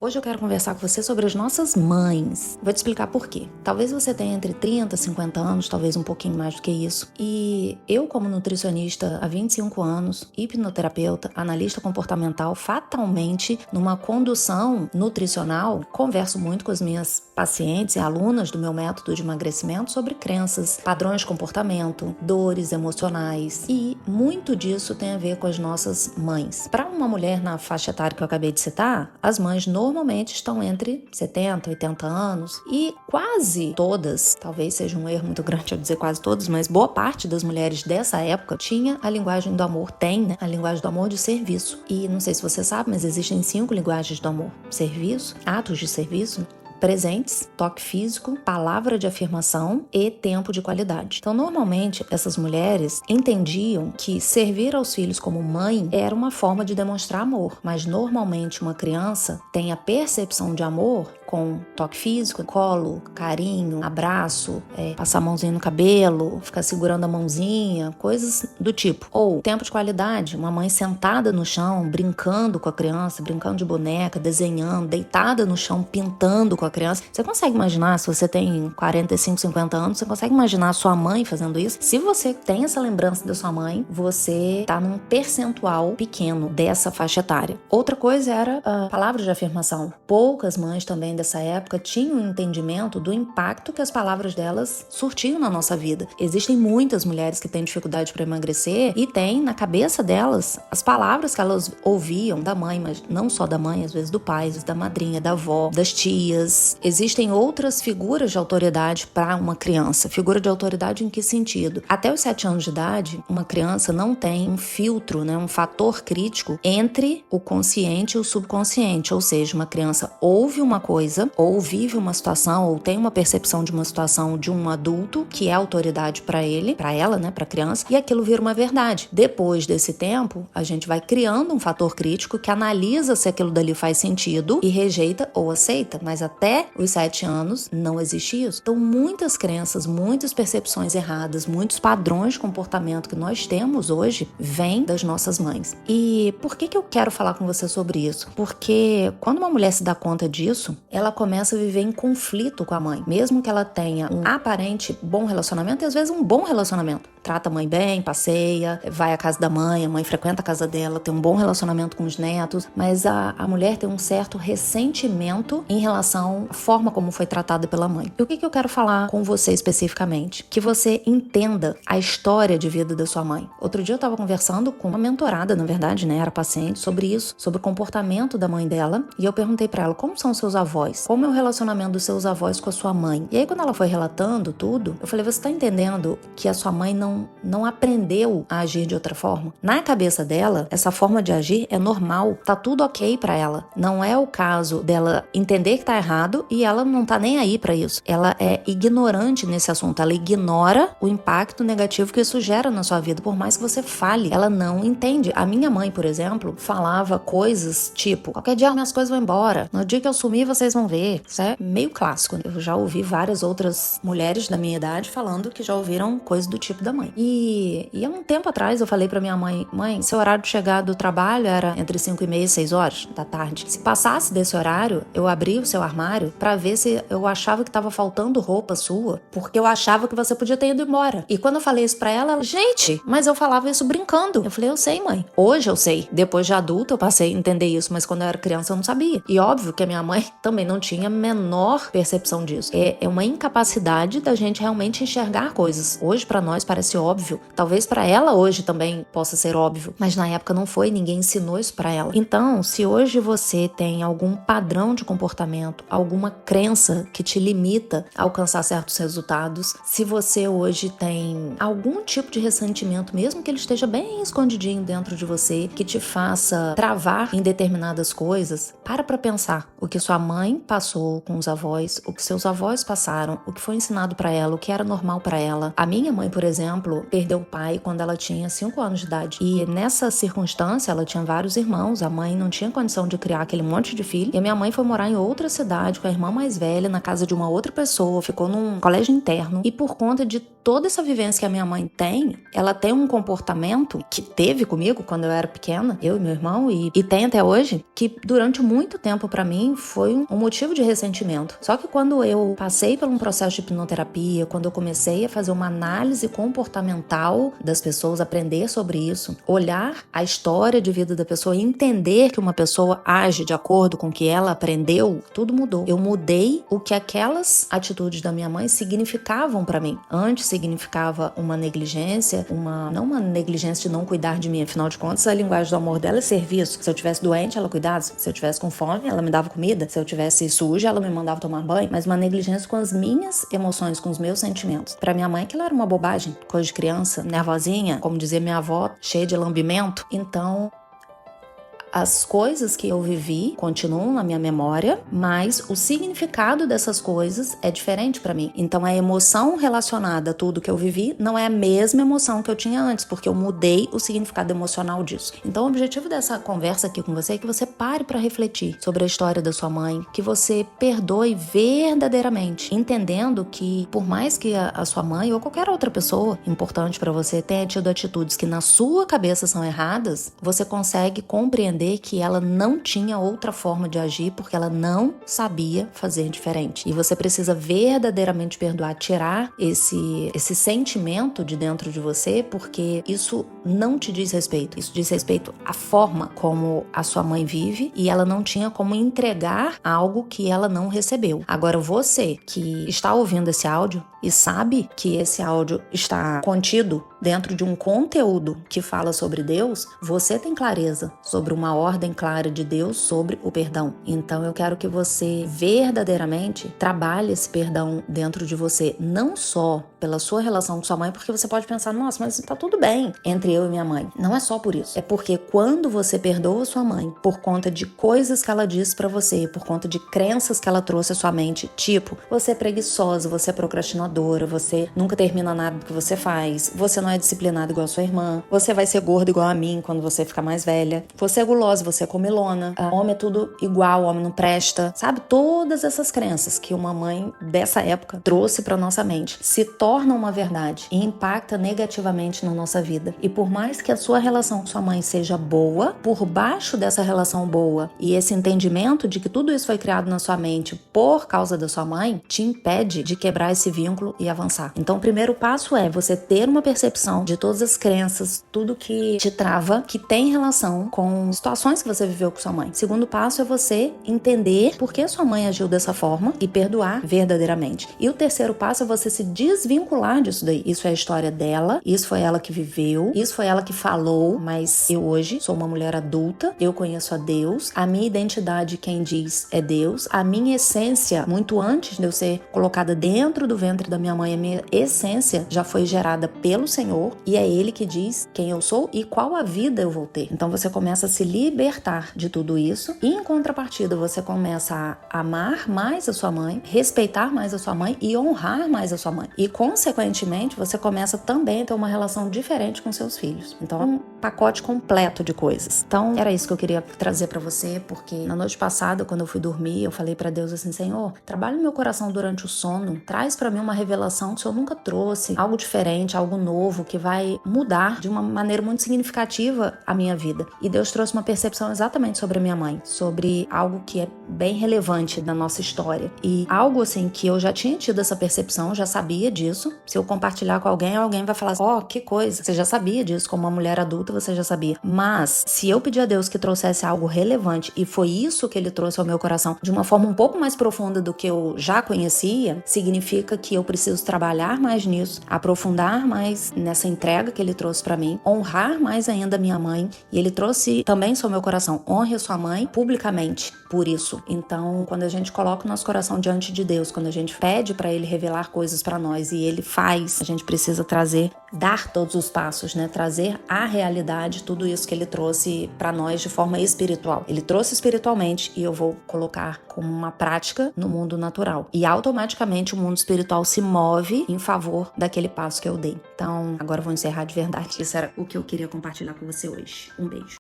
Hoje eu quero conversar com você sobre as nossas mães. Vou te explicar por quê. Talvez você tenha entre 30 e 50 anos, talvez um pouquinho mais do que isso. E eu, como nutricionista há 25 anos, hipnoterapeuta, analista comportamental, fatalmente, numa condução nutricional, converso muito com as minhas pacientes e alunas do meu método de emagrecimento sobre crenças, padrões de comportamento, dores emocionais. E muito disso tem a ver com as nossas mães. Para uma mulher na faixa etária que eu acabei de citar, as mães normalmente estão entre 70 e 80 anos e quase todas, talvez seja um erro muito grande eu dizer quase todas, mas boa parte das mulheres dessa época tinha a linguagem do amor, tem, né? A linguagem do amor de serviço. E não sei se você sabe, mas existem 5 linguagens do amor: serviço, atos de serviço, presentes, toque físico, palavra de afirmação e tempo de qualidade. Então, normalmente, essas mulheres entendiam que servir aos filhos como mãe era uma forma de demonstrar amor, mas normalmente uma criança tem a percepção de amor com toque físico, colo, carinho, abraço, passar a mãozinha no cabelo, ficar segurando a mãozinha, coisas do tipo. Ou tempo de qualidade, uma mãe sentada no chão, brincando com a criança, brincando de boneca, desenhando, deitada no chão, pintando com a criança. Você consegue imaginar, se você tem 45, 50 anos, você consegue imaginar a sua mãe fazendo isso? Se você tem essa lembrança da sua mãe, você tá num percentual pequeno dessa faixa etária. Outra coisa era a palavra de afirmação. Poucas mães também dessa época tinham um entendimento do impacto que as palavras delas surtiam na nossa vida. Existem muitas mulheres que têm dificuldade para emagrecer e têm na cabeça delas as palavras que elas ouviam da mãe, mas não só da mãe, às vezes do pai, às vezes da madrinha, da avó, das tias. Existem outras figuras de autoridade para uma criança. Figura de autoridade em que sentido? Até os 7 anos de idade, uma criança não tem um filtro, né, um fator crítico entre o consciente e o subconsciente, ou seja, uma criança ouve uma coisa, ou vive uma situação, ou tem uma percepção de uma situação de um adulto que é autoridade para ele, para ela, né, para a criança, e aquilo vira uma verdade. Depois desse tempo, a gente vai criando um fator crítico que analisa se aquilo dali faz sentido e rejeita ou aceita, mas até os 7 anos não existe isso. Então, muitas crenças, muitas percepções erradas, muitos padrões de comportamento que nós temos hoje vêm das nossas mães. E por que eu quero falar com você sobre isso? Porque quando uma mulher se dá conta disso, ela começa a viver em conflito com a mãe. Mesmo que ela tenha um aparente bom relacionamento, e às vezes um bom relacionamento. Trata a mãe bem, passeia, vai à casa da mãe, a mãe frequenta a casa dela, tem um bom relacionamento com os netos, mas a mulher tem um certo ressentimento em relação à forma como foi tratada pela mãe. E o que eu quero falar com você especificamente? Que você entenda a história de vida da sua mãe. Outro dia eu estava conversando com uma mentorada, na verdade, né, era paciente, sobre isso, sobre o comportamento da mãe dela, e eu perguntei para ela, como são seus avós? Como é o relacionamento dos seus avós com a sua mãe? E aí, quando ela foi relatando tudo, eu falei, você tá entendendo que a sua mãe não aprendeu a agir de outra forma? Na cabeça dela, essa forma de agir é normal, tá tudo ok pra ela. Não é o caso dela entender que tá errado e ela não tá nem aí pra isso. Ela é ignorante nesse assunto, ela ignora o impacto negativo que isso gera na sua vida, por mais que você fale, ela não entende. A minha mãe, por exemplo, falava coisas tipo, qualquer dia minhas coisas vão embora, no dia que eu sumir vocês vão ver. Isso é meio clássico. Eu já ouvi várias outras mulheres da minha idade falando que já ouviram coisas do tipo da mãe. E há um tempo atrás eu falei pra minha mãe, seu horário de chegar do trabalho era entre 5h30 e 6 horas da tarde. Se passasse desse horário, eu abria o seu armário pra ver se eu achava que tava faltando roupa sua, porque eu achava que você podia ter ido embora. E quando eu falei isso pra ela, gente, mas eu falava isso brincando. Eu falei, eu sei, mãe. Hoje eu sei. Depois de adulta eu passei a entender isso, mas quando eu era criança eu não sabia. E óbvio que a minha mãe também não tinha a menor percepção disso. É uma incapacidade da gente realmente enxergar coisas. Hoje pra nós parece óbvio. Talvez pra ela hoje também possa ser óbvio, mas na época não foi, ninguém ensinou isso pra ela. Então, se hoje você tem algum padrão de comportamento, alguma crença que te limita a alcançar certos resultados, se você hoje tem algum tipo de ressentimento, mesmo que ele esteja bem escondidinho dentro de você, que te faça travar em determinadas coisas, para pensar o que sua mãe passou com os avós, o que seus avós passaram, o que foi ensinado pra ela, o que era normal pra ela. A minha mãe, por exemplo, exemplo, perdeu o pai quando ela tinha 5 anos de idade. E nessa circunstância, ela tinha vários irmãos, a mãe não tinha condição de criar aquele monte de filho. E a minha mãe foi morar em outra cidade com a irmã mais velha, na casa de uma outra pessoa, ficou num colégio interno. E por conta de toda essa vivência que a minha mãe tem, ela tem um comportamento que teve comigo quando eu era pequena, eu e meu irmão, e tem até hoje, que durante muito tempo pra mim foi um motivo de ressentimento. Só que quando eu passei por um processo de hipnoterapia, quando eu comecei a fazer uma análise comportamental das pessoas, aprender sobre isso, olhar a história de vida da pessoa e entender que uma pessoa age de acordo com o que ela aprendeu, tudo mudou. Eu mudei o que aquelas atitudes da minha mãe significavam pra mim. Antes significava uma negligência, não uma negligência de não cuidar de mim, afinal de contas a linguagem do amor dela é serviço. Se eu tivesse doente, ela cuidava. Se eu tivesse com fome, ela me dava comida. Se eu tivesse suja, ela me mandava tomar banho. Mas uma negligência com as minhas emoções, com os meus sentimentos. Pra minha mãe aquilo era uma bobagem, coisa de criança, nervosinha, como dizia minha avó, cheia de lambimento. Então, as coisas que eu vivi continuam na minha memória, mas o significado dessas coisas é diferente pra mim. Então a emoção relacionada a tudo que eu vivi não é a mesma emoção que eu tinha antes, porque eu mudei o significado emocional disso. Então o objetivo dessa conversa aqui com você é que você pare pra refletir sobre a história da sua mãe, que você perdoe verdadeiramente, entendendo que por mais que a sua mãe ou qualquer outra pessoa importante pra você tenha tido atitudes que na sua cabeça são erradas, você consegue compreender que ela não tinha outra forma de agir porque ela não sabia fazer diferente. E você precisa verdadeiramente perdoar, tirar esse sentimento de dentro de você, porque isso não te diz respeito. Isso diz respeito à forma como a sua mãe vive e ela não tinha como entregar algo que ela não recebeu. Agora você que está ouvindo esse áudio e sabe que esse áudio está contido dentro de um conteúdo que fala sobre Deus, você tem clareza sobre uma ordem clara de Deus sobre o perdão. Então eu quero que você verdadeiramente trabalhe esse perdão dentro de você, não só pela sua relação com sua mãe, porque você pode pensar, nossa, mas tá tudo bem entre eu e minha mãe. Não é só por isso. É porque quando você perdoa sua mãe por conta de coisas que ela disse pra você, por conta de crenças que ela trouxe à sua mente, tipo, você é preguiçosa, você é procrastinadora, você nunca termina nada do que você faz, você não é disciplinada igual a sua irmã, você vai ser gorda igual a mim quando você ficar mais velha, você é gulosa, você é comilona, homem é tudo igual, homem não presta, sabe? Todas essas crenças que uma mãe dessa época trouxe pra nossa mente se tornam uma verdade e impacta negativamente na nossa vida. E por mais que a sua relação com sua mãe seja boa, por baixo dessa relação boa e esse entendimento de que tudo isso foi criado na sua mente por causa da sua mãe, te impede de quebrar esse vínculo e avançar. Então o primeiro passo é você ter uma percepção de todas as crenças, tudo que te trava, que tem relação com situações que você viveu com sua mãe. O segundo passo é você entender por que sua mãe agiu dessa forma e perdoar verdadeiramente. E o terceiro passo é você se desvincular disso daí. Isso é a história dela, isso foi ela que viveu, isso foi ela que falou, mas eu hoje sou uma mulher adulta, eu conheço a Deus, a minha identidade, quem diz, é Deus, a minha essência, muito antes de eu ser colocada dentro do ventre da minha mãe, a minha essência já foi gerada pelo Senhor e é Ele que diz quem eu sou e qual a vida eu vou ter. Então você começa a se libertar de tudo isso e em contrapartida você começa a amar mais a sua mãe, respeitar mais a sua mãe e honrar mais a sua mãe. E consequentemente você começa também a ter uma relação diferente com seus filhos. Então é um pacote completo de coisas. Então era isso que eu queria trazer pra você, porque na noite passada quando eu fui dormir eu falei pra Deus assim, Senhor, trabalha no meu coração durante o sono, traz pra mim uma revelação que o Senhor nunca trouxe, algo diferente, algo novo que vai mudar de uma maneira muito significativa a minha vida. E Deus trouxe uma percepção exatamente sobre a minha mãe, sobre algo que é bem relevante na nossa história. E algo assim que eu já tinha tido essa percepção, já sabia disso. Se eu compartilhar com alguém, alguém vai falar, ó, que coisa, você já sabia disso, como uma mulher adulta você já sabia. Mas se eu pedir a Deus que trouxesse algo relevante e foi isso que Ele trouxe ao meu coração de uma forma um pouco mais profunda do que eu já conhecia, significa que eu preciso trabalhar mais nisso, aprofundar mais nessa entrega que Ele trouxe pra mim, honrar mais ainda minha mãe. E Ele trouxe também ao meu coração, honre a sua mãe publicamente por isso. Então, quando a gente coloca o nosso coração diante de Deus, quando a gente pede pra Ele revelar coisas pra nós e Ele faz, a gente precisa dar todos os passos, né? Trazer a realidade realidade tudo isso que ele trouxe para nós de forma espiritual. Ele trouxe espiritualmente e eu vou colocar como uma prática no mundo natural. E automaticamente o mundo espiritual se move em favor daquele passo que eu dei. Então, agora eu vou encerrar de verdade. Isso era o que eu queria compartilhar com você hoje. Um beijo.